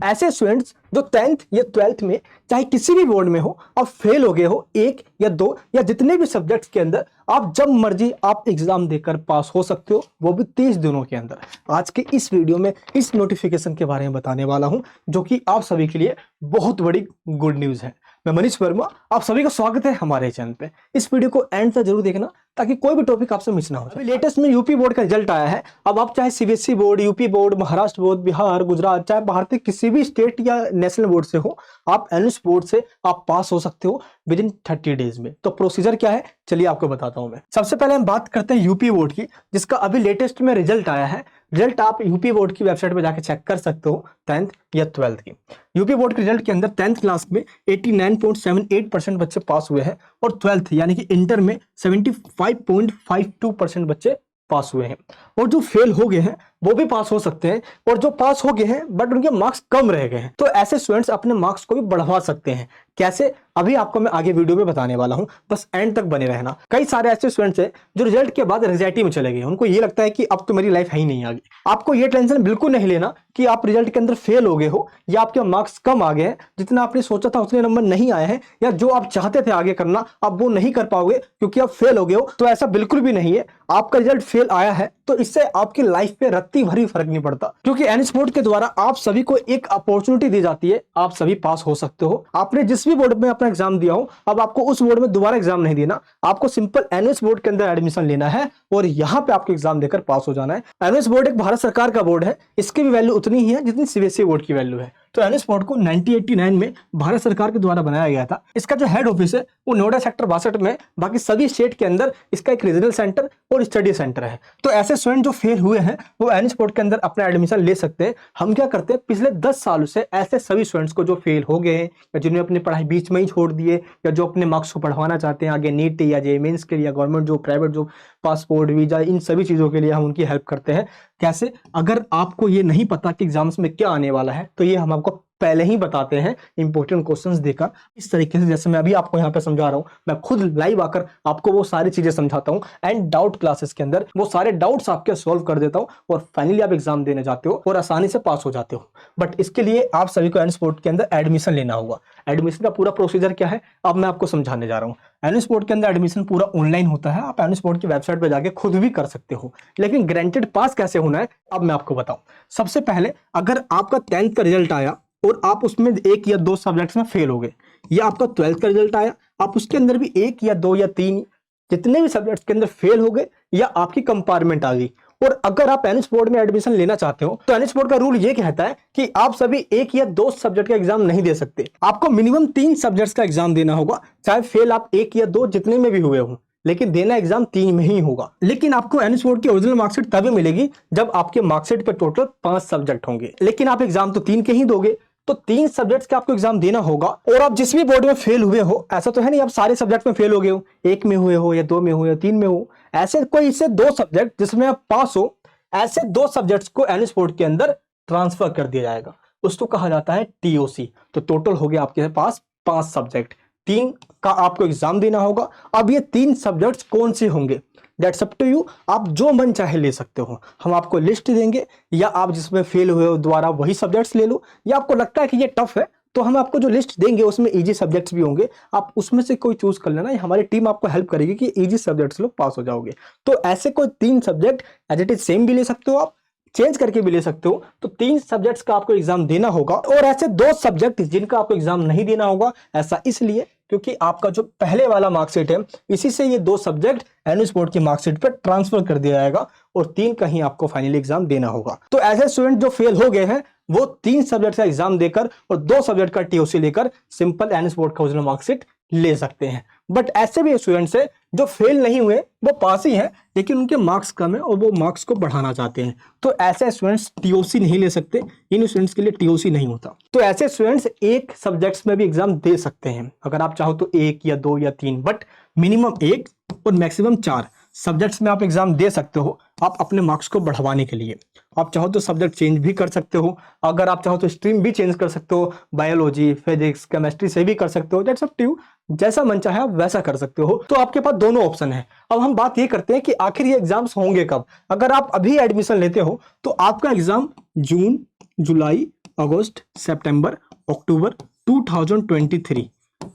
ऐसे स्टूडेंट्स जो 10th या 12th में चाहे किसी भी बोर्ड में हो और फेल हो गए हो एक या दो या जितने भी सब्जेक्ट्स के अंदर, आप जब मर्जी आप एग्जाम देकर पास हो सकते हो, वो भी 30 दिनों के अंदर। आज के इस वीडियो में इस नोटिफिकेशन के बारे में बताने वाला हूं, जो कि आप सभी के लिए बहुत बड़ी गुड न्यूज है। मैं मनीष वर्मा, आप सभी का स्वागत है हमारे चैनल पे। इस वीडियो को एंड तक जरूर देखना ताकि कोई भी टॉपिक आपसे मिस ना हो। अभी लेटेस्ट में यूपी बोर्ड का रिजल्ट आया है। अब आप चाहे CBSE board, UP board, Maharashtra board, Bihar, Gujarat, चाहे भारत के किसी भी स्टेट या नेशनल बोर्ड से हो, आप एनएस बोर्ड से आप पास हो सकते हो विद इन 30 डेज में। तो प्रोसीजर क्या है, चलिए आपको बताता हूं मैं। सबसे पहले हम बात करते हैं यूपी बोर्ड की, जिसका अभी लेटेस्ट में रिजल्ट आया है। रिजल्ट आप यूपी बोर्ड की वेबसाइट पर जाकर चेक कर सकते हो 10th या 12th की। यूपी बोर्ड के रिजल्ट के अंदर 10th क्लास में 89.78% बच्चे पास हुए हैं और 12th यानी कि इंटर में 75.52% बच्चे पास हुए हैं। और जो फेल हो गए हैं वो भी पास हो सकते हैं, और जो पास हो गए हैं बट उनके मार्क्स कम रह गए हैं, तो ऐसे स्टूडेंट्स अपने मार्क्स को भी बढ़वा सकते हैं। कैसे, अभी आपको मैं आगे वीडियो में बताने वाला हूं, बस एंड तक बने रहना। कई सारे ऐसे स्टूडेंट्स हैं जो रिजल्ट के बाद एंग्जाइटी में चले गए, उनको ये लगता है कि अब तो मेरी लाइफ है ही नहीं आगे। आपको ये टेंशन बिल्कुल नहीं लेना कि आप रिजल्ट के अंदर फेल हो गए हो या आपके मार्क्स कम आ गए हैं, जितना आपने सोचा था उतने नंबर नहीं आए हैं, या जो आप चाहते थे आगे करना आप वो नहीं कर पाओगे क्योंकि आप फेल हो गए हो। तो ऐसा बिल्कुल भी नहीं है। आपका रिजल्ट फेल आया है तो इससे आपकी लाइफ पे रत्ती भरी फर्क नहीं पड़ता, क्योंकि एनएस बोर्ड के द्वारा आप सभी को एक अपॉर्चुनिटी दी जाती है। आप सभी पास हो सकते हो। आपने जिस भी बोर्ड में अपना एग्जाम दिया हो, अब आपको उस बोर्ड में दोबारा एग्जाम नहीं देना, आपको सिंपल एनएस बोर्ड के अंदर एडमिशन लेना है और यहां पे आपको एग्जाम देकर पास हो जाना है। एनएस बोर्ड एक भारत सरकार का बोर्ड है, इसकी भी वैल्यू उतनी ही है जितनी सीबीएसई बोर्ड की वैल्यू है। तो एनएस बोर्ड को 1989 में भारत सरकार के द्वारा बनाया गया था। इसका जो हेड ऑफिस है वो नोएडा सेक्टर 62 में, बाकी सभी स्टेट के अंदर इसका एक रीजनल सेंटर और स्टडी सेंटर है। तो ऐसे स्टूडेंट जो फेल हुए हैं वो एनएस बोर्ड के अंदर अपना एडमिशन ले सकते हैं। हम क्या करते हैं, पिछले 10 सालों से ऐसे सभी स्टूडेंट्स को जो फेल हो गए हैं या जिन्होंने अपनी पढ़ाई बीच में ही छोड़ दिए, या जो अपने मार्क्स को बढ़वाना चाहते हैं आगे नीट या जेईई मेंस के लिए, या government job, private job, passport, visa, इन सभी चीजों के लिए हम उनकी हेल्प करते हैं। कैसे, अगर आपको ये नहीं पता कि एग्जाम्स में क्या आने वाला है तो ये हम आपको पहले ही बताते हैं इंपॉर्टेंट क्वेश्चंस देकर, इस तरीके से जैसे मैं अभी आपको यहाँ पे समझा रहा हूँ। मैं खुद लाइव आकर आपको वो सारी चीजें समझाता हूँ एंड डाउट क्लासेस के अंदर वो सारे डाउट्स आपके सॉल्व कर देता हूँ और फाइनली आप एग्जाम देने जाते हो और आसानी से पास हो जाते हो। बट इसके लिए आप सभी को एनएस बोर्ड के अंदर एडमिशन लेना होगा। एडमिशन का पूरा प्रोसीजर क्या है अब मैं आपको समझाने जा रहा हूँ। एनएस बोर्ड के अंदर एडमिशन पूरा ऑनलाइन होता है। आप एनएस बोर्ड की वेबसाइट पर जाके खुद भी कर सकते हो, लेकिन ग्रांटेड पास कैसे होना है अब मैं आपको बताऊं। सबसे पहले, अगर आपका 10th का रिजल्ट आया और आप उसमें एक या दो सब्जेक्ट्स में फेल हो गए, या आपका 12th का रिजल्ट आया आप उसके अंदर भी एक या दो या तीन जितने भी सब्जेक्ट्स के अंदर फेल हो गए, या आपकी कंपार्टमेंट आ गई, और अगर आप एनएस बोर्ड में एडमिशन लेना चाहते हो तो एनएस बोर्ड का रूल ये कहता है कि आप सभी एक या दो सब्जेक्ट का एग्जाम नहीं दे सकते। आपको मिनिमम 3 सब्जेक्ट्स का एग्जाम देना होगा, चाहे फेल आप एक या दो जितने में भी हुए हो, लेकिन देना एग्जाम 3 में ही होगा। लेकिन आपको एनएस बोर्ड की ओरिजिनल मार्कशीट तभी मिलेगी जब आपके मार्कशीट पे टोटल 5 सब्जेक्ट होंगे, लेकिन आप एग्जाम तो 3 के ही दोगे। तो 3 सब्जेक्ट्स का आपको एग्जाम देना होगा। और आप जिस भी बोर्ड में फेल हुए हो, ऐसा तो है नहीं आप सारे सब्जेक्ट में फेल हो गए हो, एक में हुए हो या 2 में हो या 3 में हो, ऐसे कोई इससे 2 सब्जेक्ट जिसमें आप पास हो, ऐसे 2 सब्जेक्ट्स को एनएस बोर्ड के अंदर ट्रांसफर कर दिया जाएगा। उसको कहा जाता है टीओसी। तो टोटल हो गया आपके पास 5 सब्जेक्ट, 3 का आपको एग्जाम देना होगा। अब ये 3 सब्जेक्ट्स कौन से होंगे, दैट्स अप टू यू। आप जो मन चाहे ले सकते हो। हम आपको लिस्ट देंगे, या आप जिसमें फेल हुए हो दोबारा वही सब्जेक्ट्स ले लो, या आपको लगता है कि ये टफ है तो हम आपको जो लिस्ट देंगे उसमें इजी सब्जेक्ट्स भी होंगे, आप उसमें से कोई चूज कर लेना। हमारी टीम आपको हेल्प करेगी कि इजी सब्जेक्ट्स लो, पास हो जाओगे। तो ऐसे कोई 3 subject as it is same भी ले सकते हो, आप चेंज करके भी ले सकते हो। तो 3 सब्जेक्ट्स का आपको एग्जाम देना होगा, और ऐसे 2 सब्जेक्ट जिनका आपको एग्जाम नहीं देना होगा। ऐसा इसलिए क्योंकि आपका जो पहले वाला मार्कशीट है इसी से ये 2 सब्जेक्ट एनएस बोर्ड की मार्कशीट पर ट्रांसफर कर दिया जाएगा, और 3 का ही आपको फाइनली एग्जाम देना होगा। तो ऐसे स्टूडेंट जो फेल हो गए हैं वो 3 सब्जेक्ट का एग्जाम देकर और 2 सब्जेक्ट का टीओसी लेकर सिंपल एनएस बोर्ड का ओरिजिनल मार्कशीट ले सकते हैं। बट ऐसे भी स्टूडेंट्स हैं जो फेल नहीं हुए, वो पास ही हैं, लेकिन उनके मार्क्स कम है और वो मार्क्स को बढ़ाना चाहते हैं। तो ऐसे स्टूडेंट्स टीओसी नहीं ले सकते, इन स्टूडेंट्स के लिए टीओसी नहीं होता। तो ऐसे स्टूडेंट्स एक सब्जेक्ट्स में भी एग्जाम दे सकते हैं, अगर आप चाहो तो 1 या 2 या 3, बट मिनिमम 1 और मैक्सिमम 4 सब्जेक्ट्स में आप एग्जाम दे सकते हो। आप अपने मार्क्स को बढ़वाने के लिए आप चाहो तो सब्जेक्ट चेंज भी कर सकते हो, अगर आप चाहो तो स्ट्रीम भी चेंज कर सकते हो, बायोलॉजी, फिजिक्स, केमिस्ट्री से भी कर सकते हो। दैट्स अप टू यू, जैसा मन चाहे आप वैसा कर सकते हो। तो आपके पास दोनों ऑप्शन है। अब हम बात ये करते हैं कि आखिर ये एग्जाम्स होंगे कब। अगर आप अभी एडमिशन लेते हो तो आपका एग्जाम जून, जुलाई, अगस्त, सितंबर, अक्टूबर 2023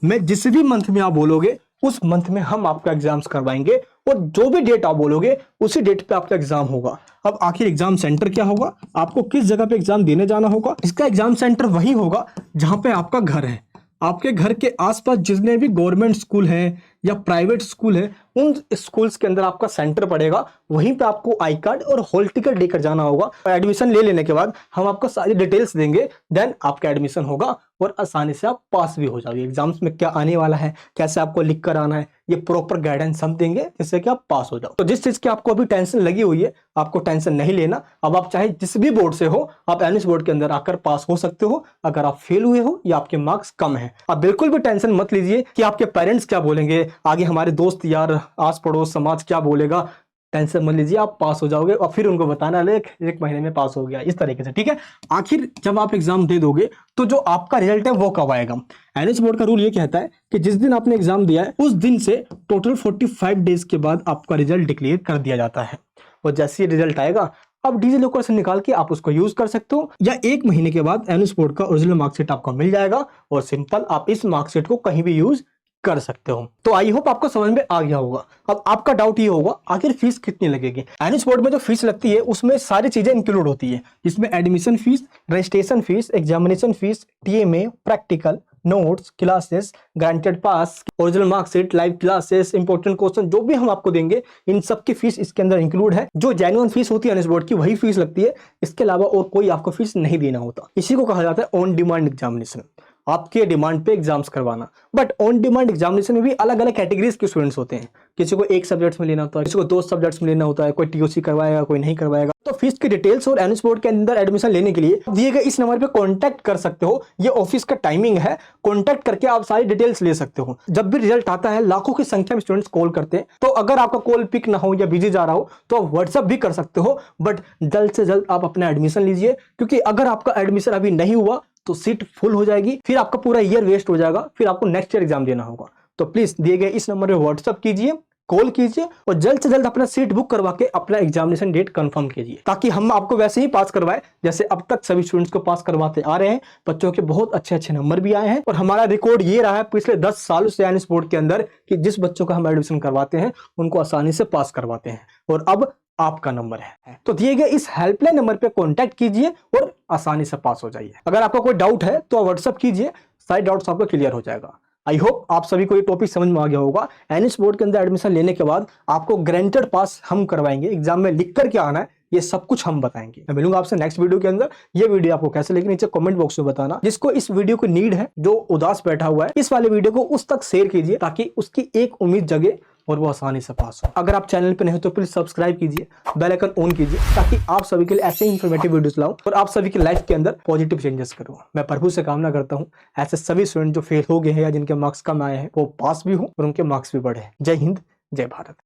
में जिस भी मंथ में आप बोलोगे उस मंथ में हम आपका एग्जाम्स करवाएंगे और जो भी डेट आप बोलोगे उसी डेट पे आपका एग्जाम होगा। अब आखिर एग्जाम सेंटर क्या होगा, आपको किस जगह पे एग्जाम देने जाना होगा? इसका एग्जाम सेंटर वही होगा जहां पे आपका घर है। आपके घर के आसपास जितने भी गवर्नमेंट स्कूल हैं या प्राइवेट स्कूल है, उन स्कूल्स के अंदर आपका सेंटर पड़ेगा। वहीं पे आपको आई कार्ड और हॉल टिकट लेकर जाना होगा। एडमिशन ले लेने के बाद हम आपको सारी डिटेल्स देंगे, देन आपका एडमिशन होगा और आसानी से आप पास भी हो जाओगे। एग्जाम्स में क्या आने वाला है, कैसे आपको लिख कर आना है, ये प्रॉपर गाइडेंस हम देंगे जिससे कि आप पास हो जाओ। तो जिस चीज की आपको अभी टेंशन लगी हुई है, आपको टेंशन नहीं लेना। अब आप चाहे जिस भी बोर्ड से हो, आप एनएस बोर्ड के अंदर आकर पास हो सकते हो अगर आप फेल हुए हो या आपके मार्क्स कम है। आप बिल्कुल भी टेंशन मत लीजिए कि आपके पेरेंट्स क्या बोलेंगे, आगे हमारे दोस्त यार आस पड़ोस समाज क्या बोलेगा। टेंशन मत लीजिए, आप पास हो जाओगे और फिर उनको बताना एक महीने में पास हो गया, इस तरीके से, ठीक है। आखिर जब आप एग्जाम दे दोगे तो जो आपका रिजल्ट है वो कब आएगा? एनएस बोर्ड का रूल ये कहता है कि जिस दिन आपने एग्जाम दिया है उस दिन से टोटल 45 डेज के बाद आपका रिजल्ट डिक्लेयर कर दिया जाता है। और जैसे ही रिजल्ट आएगा आप डिजी लॉकर से निकाल के आप उसको यूज कर सकते हो, या 1 महीने के बाद एनएस बोर्ड का ओरिजिनल मार्कशीट आपको मिल जाएगा और सिंपल आप इस मार्कशीट को कहीं भी यूज कर सकते हो। तो आई होप आपको समझ में आ गया होगा। अब आपका डाउट ये होगा आखिर फीस कितनी लगेगी? एनएस बोर्ड में जो फीस लगती है उसमें सारी चीजें इंक्लूड होती है, जिसमें admission fees, registration fees, examination fees, TMA, practical, notes, classes, granted pass, original marksheet, live classes, important question जो भी हम आपको देंगे, इन सब की फीस इसके अंदर इंक्लूड है। जो जेन्युइन फीस होती है एनएस बोर्ड की वही फीस लगती है, इसके अलावा और कोई आपको फीस नहीं देना होता। इसी को कहा जाता है ऑन डिमांड एग्जामिनेशन, आपके डिमांड पे एग्जाम्स करवाना। बट ऑन डिमांड एग्जामिनेशन में भी अलग अलग कैटेगरीज के स्टूडेंट्स होते हैं। किसी को एक सब्जेक्ट्स में लेना होता है, किसी को 2 सब्जेक्ट्स में लेना होता है, कोई टीओसी करवाएगा, कोई नहीं करवाएगा। तो फीस की डिटेल्स और एनएस बोर्ड के अंदर एडमिशन लेने के लिए दिए गए इस नंबर पे कांटेक्ट कर सकते हो। ये ऑफिस का टाइमिंग है, कांटेक्ट करके आप सारी डिटेल्स ले सकते हो। जब भी रिजल्ट आता है लाखों की संख्या में स्टूडेंट्स कॉल करते हैं, तो अगर आपका कॉल पिक ना हो या बिजी जा रहा हो तो आप व्हाट्सएप भी कर सकते हो। बट जल्द से जल्द आप अपना एडमिशन लीजिए, क्योंकि अगर आपका एडमिशन अभी नहीं हुआ तो सीट फुल हो जाएगी, फिर आपका पूरा ईयर वेस्ट हो जाएगा, फिर आपको नेक्स्ट ईयर एग्जाम देना होगा। तो प्लीज दिए गए इस नंबर पे व्हाट्सएप कीजिए, कॉल कीजिए और जल्द से जल्द अपना सीट बुक करवा के अपना एग्जामिनेशन डेट कंफर्म कीजिए, ताकि हम आपको वैसे ही पास करवाए जैसे अब तक सभी स्टूडेंट्स को पास करवाते आ रहे हैं। बच्चों के बहुत अच्छे नंबर भी आए हैं और हमारा रिकॉर्ड ये रहा है पिछले 10 सालों से एनएस बोर्ड के अंदर कि जिस बच्चों का हम एडमिशन करवाते हैं उनको आसानी से पास करवाते हैं। और अब आपका नंबर है, तो दिए गए इस हेल्पलाइन नंबर पे कांटेक्ट कीजिए और आसानी से पास हो जाइए। अगर आपको कोई डाउट है तो व्हाट्सएप कीजिए, सारे डाउट्स आपको क्लियर हो जाएगा। आई होप आप सभी को ये टॉपिक समझ में आ गया होगा। एनएस बोर्ड के अंदर एडमिशन लेने के बाद आपको ग्रांटेड पास हम करवाएंगे, एग्जाम में लिख कर क्या आना है ये सब कुछ हम बताएंगे। मैं मिलूंगा आपसे नेक्स्ट वीडियो के अंदर। ये वीडियो आपको कैसे लगी नीचे कमेंट बॉक्स में बताना। जिसको इस वीडियो को नीड है, जो उदास बैठा हुआ है, इस वाले वीडियो को उस तक शेयर कीजिए ताकि उसकी एक उम्मीद जगे और वो आसानी से पास हो। अगर आप चैनल पे नहीं हो तो प्लीज सब्सक्राइब कीजिए, बेल आइकन ऑन कीजिए, ताकि आप सभी के लिए ऐसे ही इंफॉर्मेटिव वीडियोस लाऊं और आप सभी की लाइफ के अंदर पॉजिटिव चेंजेस करूं। मैं प्रभु से कामना करता हूं ऐसे सभी स्टूडेंट जो फेल हो गए हैं या जिनके मार्क्स कम आए हैं वो पास भी हो और उनके मार्क्स भी बढ़े। जय हिंद, जय भारत।